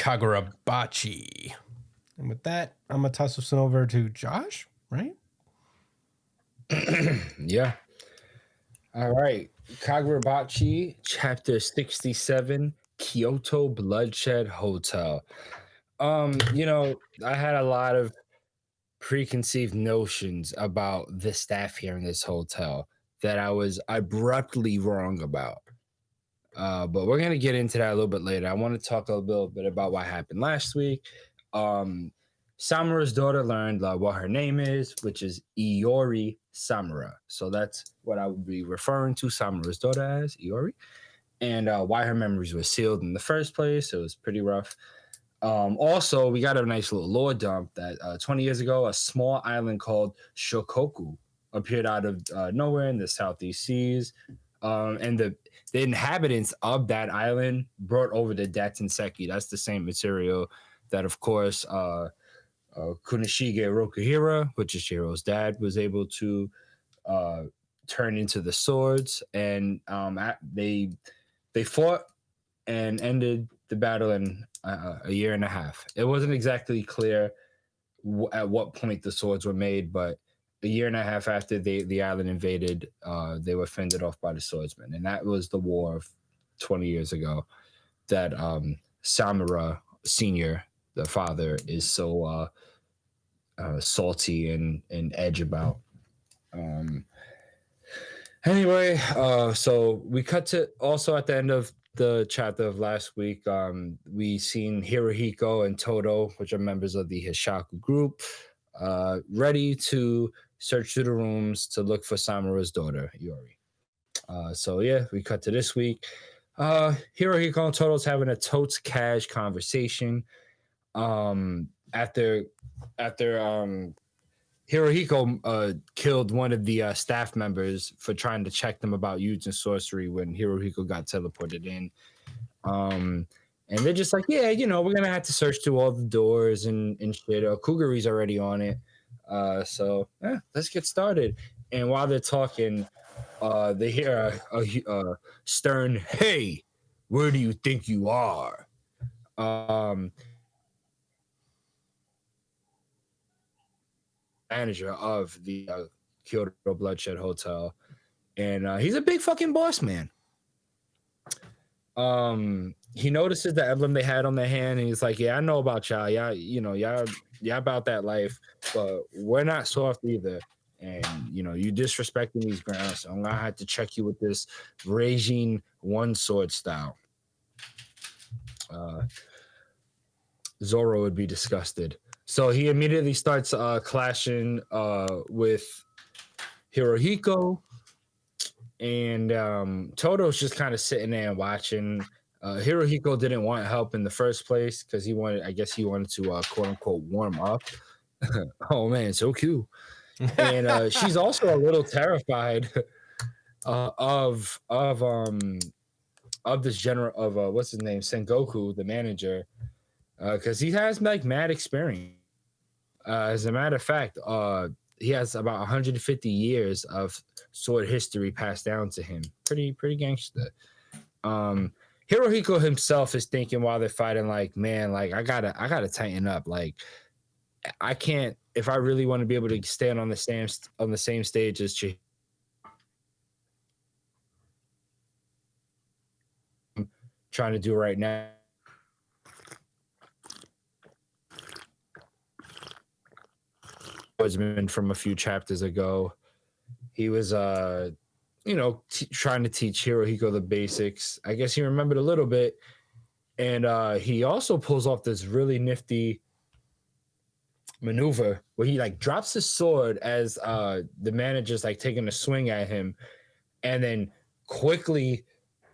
Kagurabachi. And with that, I'm going to toss this one over to Josh, right? Yeah. All right. Kagurabachi, chapter 67, Kyoto Bloodshed Hotel. I had a lot of preconceived notions about the staff here in this hotel that I was abruptly wrong about. But we're gonna get into that a little bit later. I want to talk a little bit about what happened last week. Samura's daughter learned what her name is, which is Iori Samura. So that's what I would be referring to Samura's daughter as, Iori, and why her memories were sealed in the first place. It was pretty rough. Also, we got a nice little lore dump that 20 years ago, a small island called Shokoku appeared out of nowhere in the Southeast Seas. And the inhabitants of that island brought over the Datsenseki. That's the same material that, of course, Kunishige Rokuhira, which is Shiro's dad, was able to turn into the swords. And they fought and ended the battle in a year and a half. It wasn't exactly clear at what point the swords were made, but a year and a half after the island invaded, they were fended off by the swordsmen. And that was the war of 20 years ago that Samura Sr., the father, is so salty and edge about. Anyway, so we cut to also at the end of the chapter of last week, we seen Hirohiko and Todo, which are members of the Hishaku group, ready to search through the rooms to look for Samura's daughter, Iori. So yeah, we cut to this week. Hirohiko and Todo's having a totes cash conversation. After Hirohiko killed one of the staff members for trying to check them about using sorcery when Hirohiko got teleported in. And they're just like, yeah, we're going to have to search through all the doors and shit. Kuguri's already on it. So let's get started. And while they're talking, they hear a stern, "Hey, where do you think you are?" Manager of the Kyoto Bloodshed Hotel, and he's a big fucking boss man. He notices the emblem they had on their hand, and he's like, "Yeah, I know about y'all. Y'all about that life, but we're not soft either. And you disrespecting these grounds, so I'm gonna have to check you with this raging one sword style." Zoro would be disgusted. So he immediately starts clashing with Hirohiko, and Todo's just kind of sitting there and watching. Hirohiko didn't want help in the first place because he wanted to quote unquote warm up. Oh man, so cute. And she's also a little terrified of this general of what's his name, Sengoku, the manager, because he has like mad experience. As a matter of fact, he has about 150 years of sword history passed down to him. Pretty gangster. Hirohiko himself is thinking while they're fighting, like, man, like I gotta tighten up. Like, I can't, if I really want to be able to stand on the same stage as Chihiro, I'm trying to do right now. From a few chapters ago, he was trying to teach Hirohiko the basics. I guess he remembered a little bit, and he also pulls off this really nifty maneuver where he like drops his sword as the manager's like taking a swing at him, and then quickly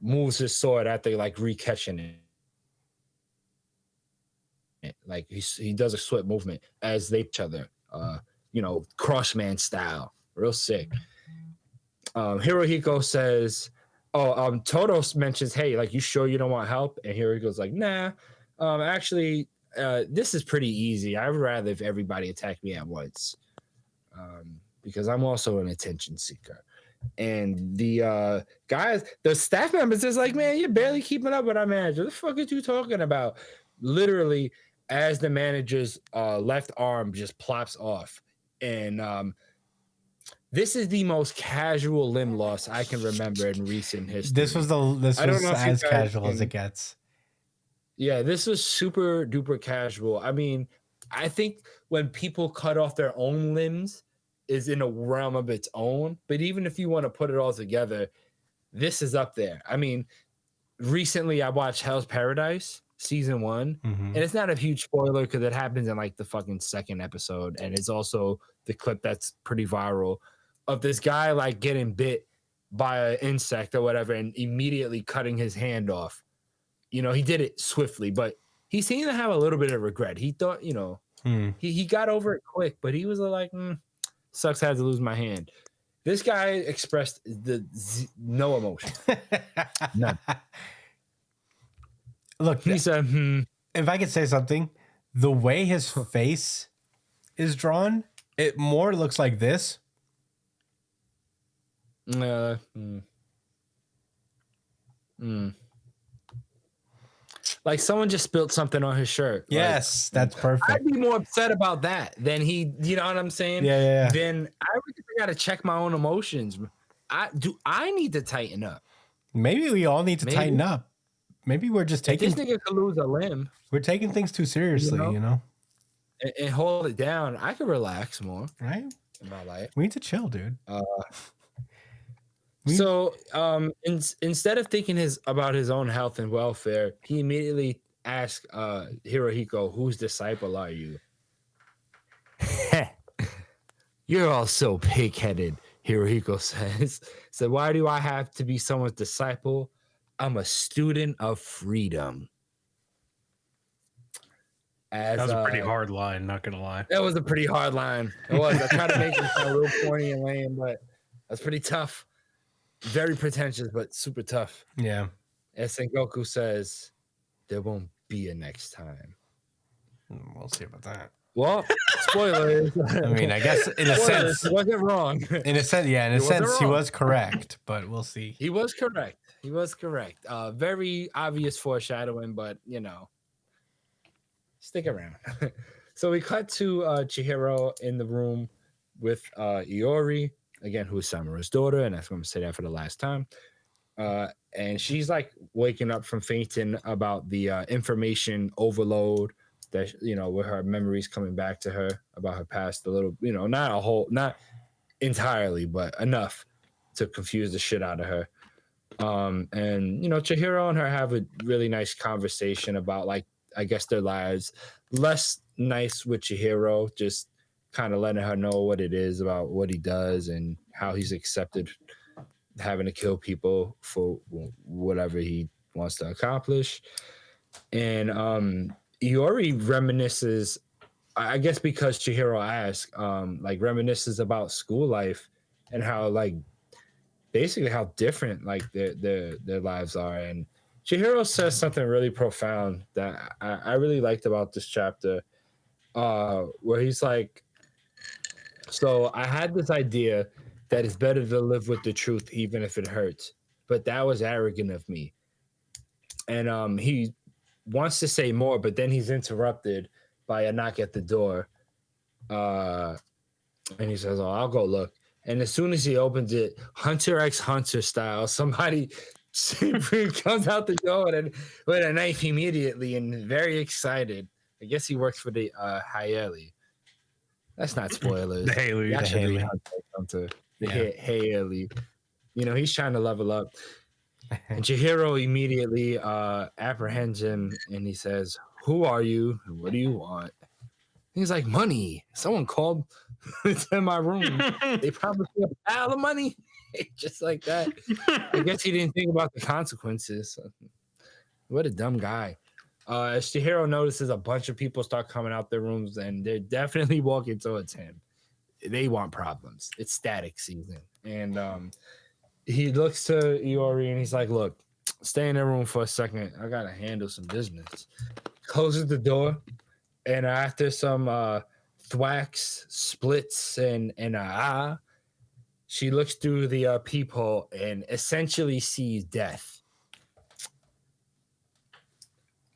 moves his sword after like re-catching it. Like he does a swift movement as they each other. Crossman style, real sick. Hirohiko says, Todo mentions, "Hey, like, you sure you don't want help?" And Hirohiko's like, "Nah, actually, this is pretty easy. I would rather if everybody attacked me at once, because I'm also an attention seeker." And the guys, the staff members is like, "Man, you're barely keeping up with our manager. What the fuck are you talking about?" literally as the manager's left arm just plops off. And this is the most casual limb loss I can remember in recent history. This was I don't know if you as guys casual as can- it gets. Yeah, this was super duper casual. I mean, I think when people cut off their own limbs is in a realm of its own. But even if you want to put it all together, this is up there. I mean, recently I watched Hell's Paradise season 1, and it's not a huge spoiler because it happens in like the fucking second episode, and it's also the clip that's pretty viral of this guy like getting bit by an insect or whatever and immediately cutting his hand off. You know, he did it swiftly, but he seemed to have a little bit of regret. He thought, you know, he got over it quick, but he was like, sucks, I had to lose my hand. This guy expressed no emotion. None. Look, He said, if I could say something, the way his face is drawn, it more looks like this. Like someone just spilled something on his shirt. Yes, like, that's perfect. I'd be more upset about that than he, you know what I'm saying? Yeah. Then I got to check my own emotions. I need to tighten up. Maybe we all need to tighten up. Maybe we're just taking. If this nigga could lose a limb. We're taking things too seriously, you know? And hold it down. I could relax more. Right? In my life. We need to chill, dude. So instead of thinking about his own health and welfare, he immediately asked Hirohiko, whose disciple are you? You're all so pig-headed, Hirohiko says. So why do I have to be someone's disciple? I'm a student of freedom. That was a pretty hard line, not gonna lie. That was a pretty hard line. It was. I tried to make it sound real corny and lame, but that's pretty tough. Very pretentious, but super tough. Yeah. As Sengoku says, there won't be a next time. We'll see about that. Well, spoilers. I mean, I guess in a sense, he wasn't wrong. In a sense, yeah, in a sense, he was correct, but we'll see. He was correct. Very obvious foreshadowing, but you know, stick around. So we cut to Chihiro in the room with Iori, again, who is Samura's daughter, and that's going to say that for the last time. And she's like waking up from fainting about the information overload that, you know, with her memories coming back to her about her past a little, you know, not entirely, but enough to confuse the shit out of her. And, you know, Chihiro and her have a really nice conversation about, like, I guess their lives. Less nice with Chihiro, just kind of letting her know what it is about what he does and how he's accepted having to kill people for whatever he wants to accomplish. And Iori reminisces, I guess because Chihiro asked, like reminisces about school life and how like basically how different like their lives are. And Chihiro says something really profound that I really liked about this chapter, where he's like, so I had this idea that it's better to live with the truth even if it hurts, but that was arrogant of me. And he wants to say more, but then he's interrupted by a knock at the door. And he says, oh, I'll go look. And as soon as he opens it, Hunter x Hunter style, somebody comes out the door and with a knife immediately and very excited. I guess he works for the Hayeli. That's not spoilers. The Haley. Hunter. Haley. You know, he's trying to level up. And Chihiro immediately apprehends him and he says, who are you? What do you want? He's like, money. Someone called to my room. They promised me a pile of money. Just like that. I guess he didn't think about the consequences. What a dumb guy. As Chihiro notices a bunch of people start coming out their rooms and they're definitely walking towards him. They want problems. It's static season. And he looks to Iori and he's like, look, stay in the room for a second. I got to handle some business. Closes the door. And after some thwacks, splits, and she looks through the peephole and essentially sees death.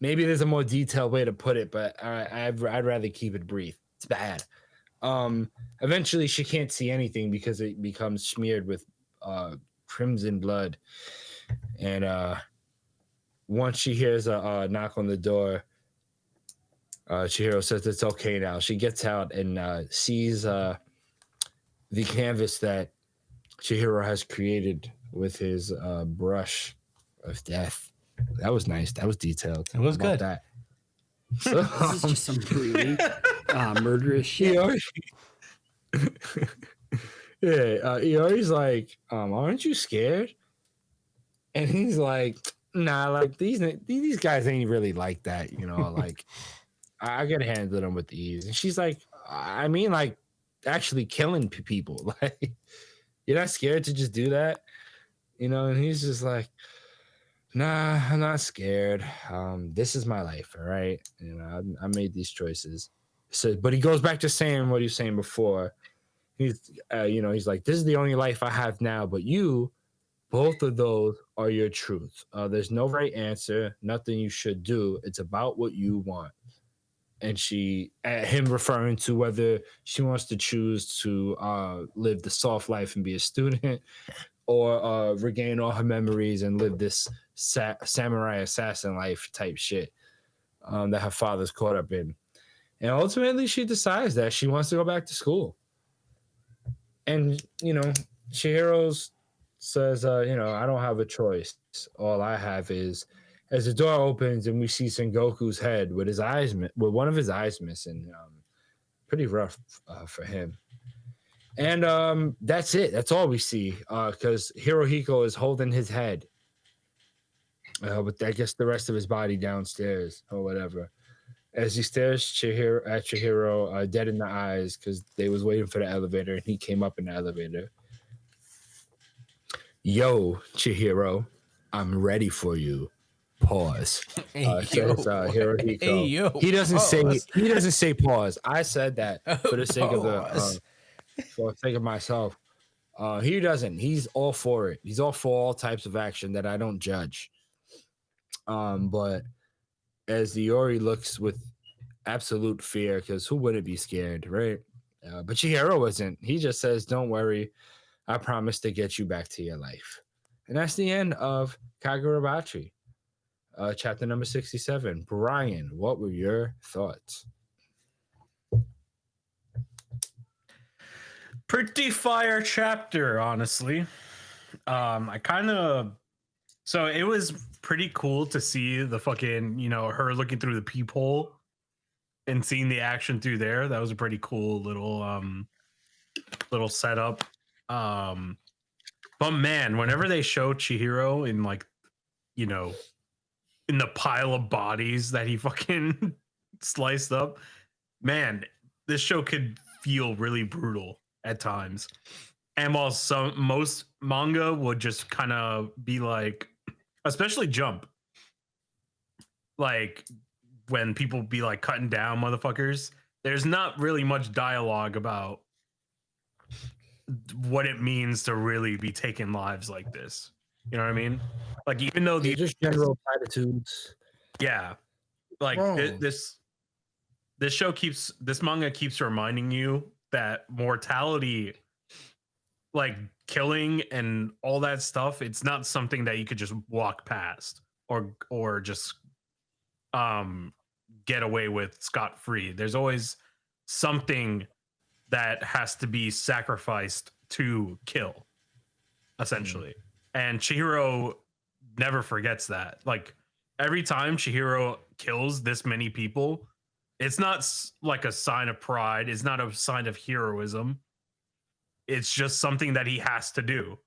maybe there's a more detailed way to put it, but I'd rather keep it brief. It's bad. Eventually she can't see anything because it becomes smeared with crimson blood. And once she hears a knock on the door, Chihiro says it's okay now. She gets out and sees the canvas that Chihiro has created with his brush of death. That was nice. That was detailed. It was good. That. So, this is just some really murderous shit. Iori's like, aren't you scared? And he's like, nah, like these guys ain't really like that, you know, like I can handle them with ease. And she's like, I mean, like actually killing people. Like, you're not scared to just do that, you know? And he's just like, nah, I'm not scared. This is my life, all right? You know, I made these choices. So, but he goes back to saying what he was saying before. He's, he's like, this is the only life I have now, but both of those are your truth. There's no right answer, nothing you should do. It's about what you want. And him referring to whether she wants to choose to live the soft life and be a student, or regain all her memories and live this samurai assassin life type shit that her father's caught up in. And ultimately, she decides that she wants to go back to school. And, Chihiro says, I don't have a choice. All I have is, as the door opens and we see Sengoku's head with one of his eyes missing. Pretty rough for him. And that's it. That's all we see. Because Hirohiko is holding his head. With, I guess, the rest of his body downstairs or whatever. As he stares at Chihiro, dead in the eyes, because they was waiting for the elevator and he came up in the elevator. Yo, Chihiro, I'm ready for you. Pause. Says Hirohiko. Hey, yo, he doesn't pause. say pause. I said that for the sake of for the sake of myself. He doesn't. He's all for it. He's all for all types of action that I don't judge. But as Iori looks with absolute fear, because who wouldn't be scared, right? But Chihiro isn't. He just says, don't worry. I promise to get you back to your life. And that's the end of Kagurabachi, chapter number 67. Brian, what were your thoughts? Pretty fire chapter, honestly. So it was pretty cool to see the fucking, her looking through the peephole and seeing the action through there. That was a pretty cool little setup. But man, whenever they show Chihiro in in the pile of bodies that he fucking sliced up, man, this show could feel really brutal at times. And while most manga would just kind of be like, especially Jump, like when people be like cutting down motherfuckers, there's not really much dialogue about what it means to really be taking lives like this. You know what I mean? Like, even though these just general platitudes. Yeah. Like this manga keeps reminding you that mortality, like killing and all that stuff, it's not something that you could just walk past or just get away with scot-free. There's always something that has to be sacrificed to kill, essentially. And Chihiro never forgets that. Like, every time Chihiro kills this many people, it's not like a sign of pride. It's not a sign of heroism. It's just something that he has to do.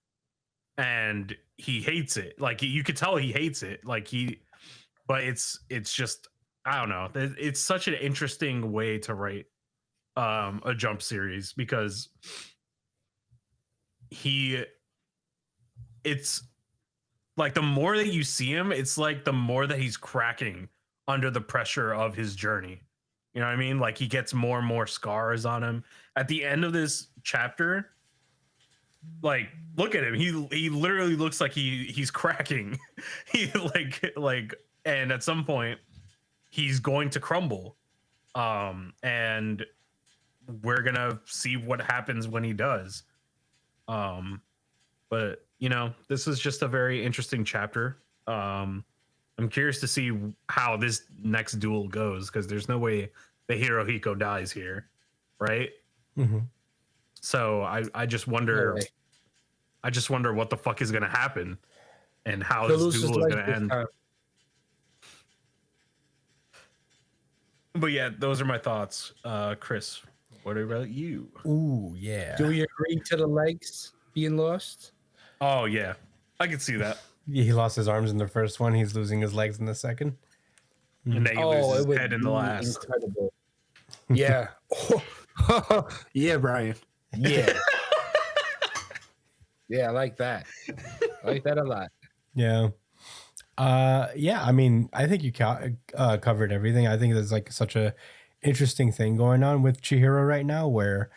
And he hates it. Like, you could tell he hates it. But it's just, I don't know. It's such an interesting way to write a Jump series, because it's like the more that you see him, it's like the more that he's cracking under the pressure of his journey. You know what I mean? Like, he gets more and more scars on him. At the end of this chapter, like, look at him. He literally looks like he's cracking. He and at some point, he's going to crumble. And we're gonna see what happens when he does. But you know, this is just a very interesting chapter. I'm curious to see how this next duel goes, because there's no way the Hirohiko dies here, right? Mm-hmm. So I just wonder, what the fuck is gonna happen and how this duel is gonna end. But yeah, those are my thoughts. Chris, what about you? Ooh, yeah. Do you agree to the legs being lost? Oh yeah, I can see that. Yeah, he lost his arms in the first one. He's losing his legs in the second. And then he loses his head in the last. Incredible. Yeah. Yeah, Brian. Yeah. Yeah, I like that. I like that a lot. Yeah. Yeah, I mean, I think you covered everything. I think there's like such a interesting thing going on with Chihiro right now, where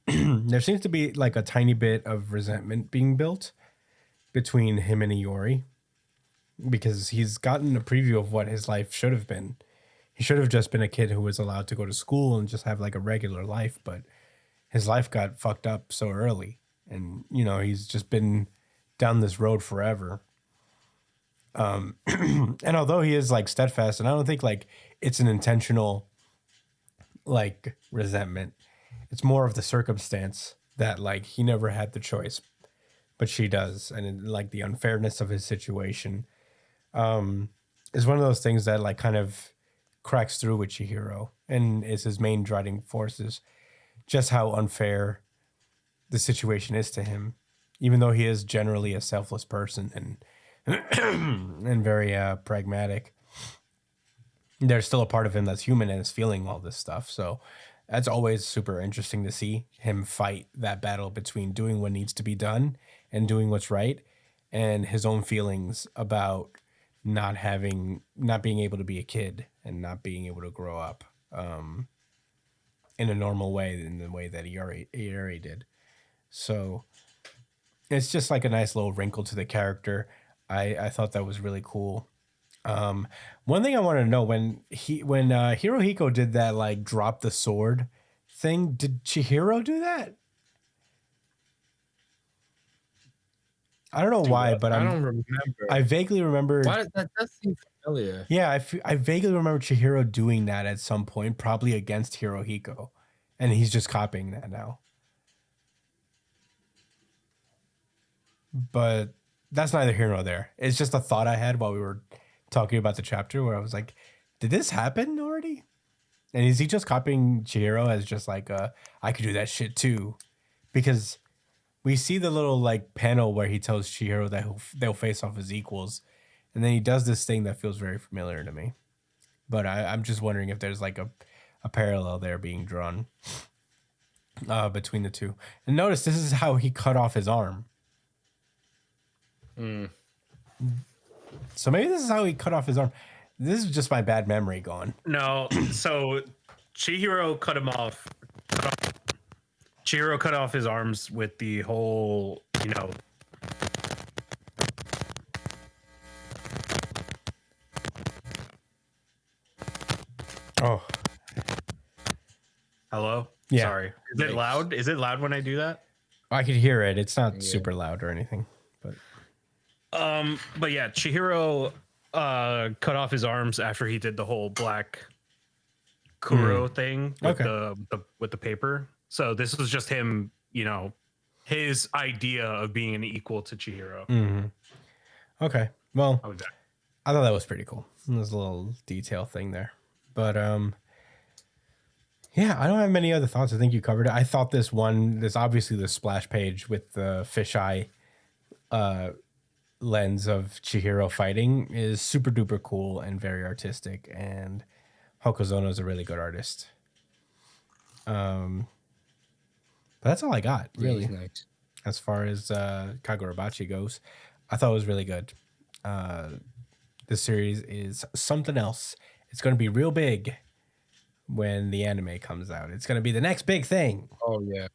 there seems to be like a tiny bit of resentment being built between him and Iori, because he's gotten a preview of what his life should have been. He should have just been a kid who was allowed to go to school and just have like a regular life, but his life got fucked up so early, and you know, he's just been down this road forever. And although he is like steadfast, and I don't think like it's an intentional like resentment, it's more of the circumstance that like he never had the choice, but she does, and like the unfairness of his situation is one of those things that like kind of cracks through with Chihiro, and is his main driving forces, just how unfair the situation is to him, even though he is generally a selfless person and and very pragmatic. There's still a part of him that's human and is feeling all this stuff. So that's always super interesting to see him fight that battle between doing what needs to be done and doing what's right, and his own feelings about not being able to be a kid and not being able to grow up in a normal way, in the way that Iori did. So it's just like a nice little wrinkle to the character. I thought that was really cool. One thing I wanted to know, when Hirohiko did that like drop the sword thing, did Chihiro do that? I don't know why, but I don't remember. I vaguely remember. Why that does seem familiar? Yeah, I vaguely remember Chihiro doing that at some point, probably against Hirohiko, and he's just copying that now. But that's neither here nor there. It's just a thought I had while we were talking about the chapter, where I was like, did this happen already? And is he just copying Chihiro as just like, I could do that shit too? Because we see the little like panel where he tells Chihiro that they'll face off as equals. And then he does this thing that feels very familiar to me. But I'm just wondering if there's like a parallel there being drawn between the two. And notice this is how he cut off his arm. So maybe this is how he cut off his arm. This is just my bad memory gone. No, so Chihiro cut him off. Chihiro cut off his arms with the whole, you know. Oh. Hello? Yeah. Sorry. Is it loud? Is it loud when I do that? I could hear it. It's not super loud or anything. But yeah, Chihiro cut off his arms after he did the whole black Kuro thing with the paper. So this was just him, you know, his idea of being an equal to Chihiro. Mm-hmm. Okay. Well, I thought that was pretty cool. There's a little detail thing there. But yeah, I don't have many other thoughts. I think you covered it. I thought there's obviously the splash page with the fisheye lens of Chihiro fighting is super duper cool and very artistic, and Hokuzono is a really good artist. But that's all I got, really. Yeah, nice. As far as Kagurabachi goes, I thought it was really good. This series is something else. It's going to be real big when the anime comes out. It's going to be the next big thing. Oh yeah,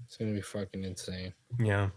it's gonna be fucking insane. Yeah.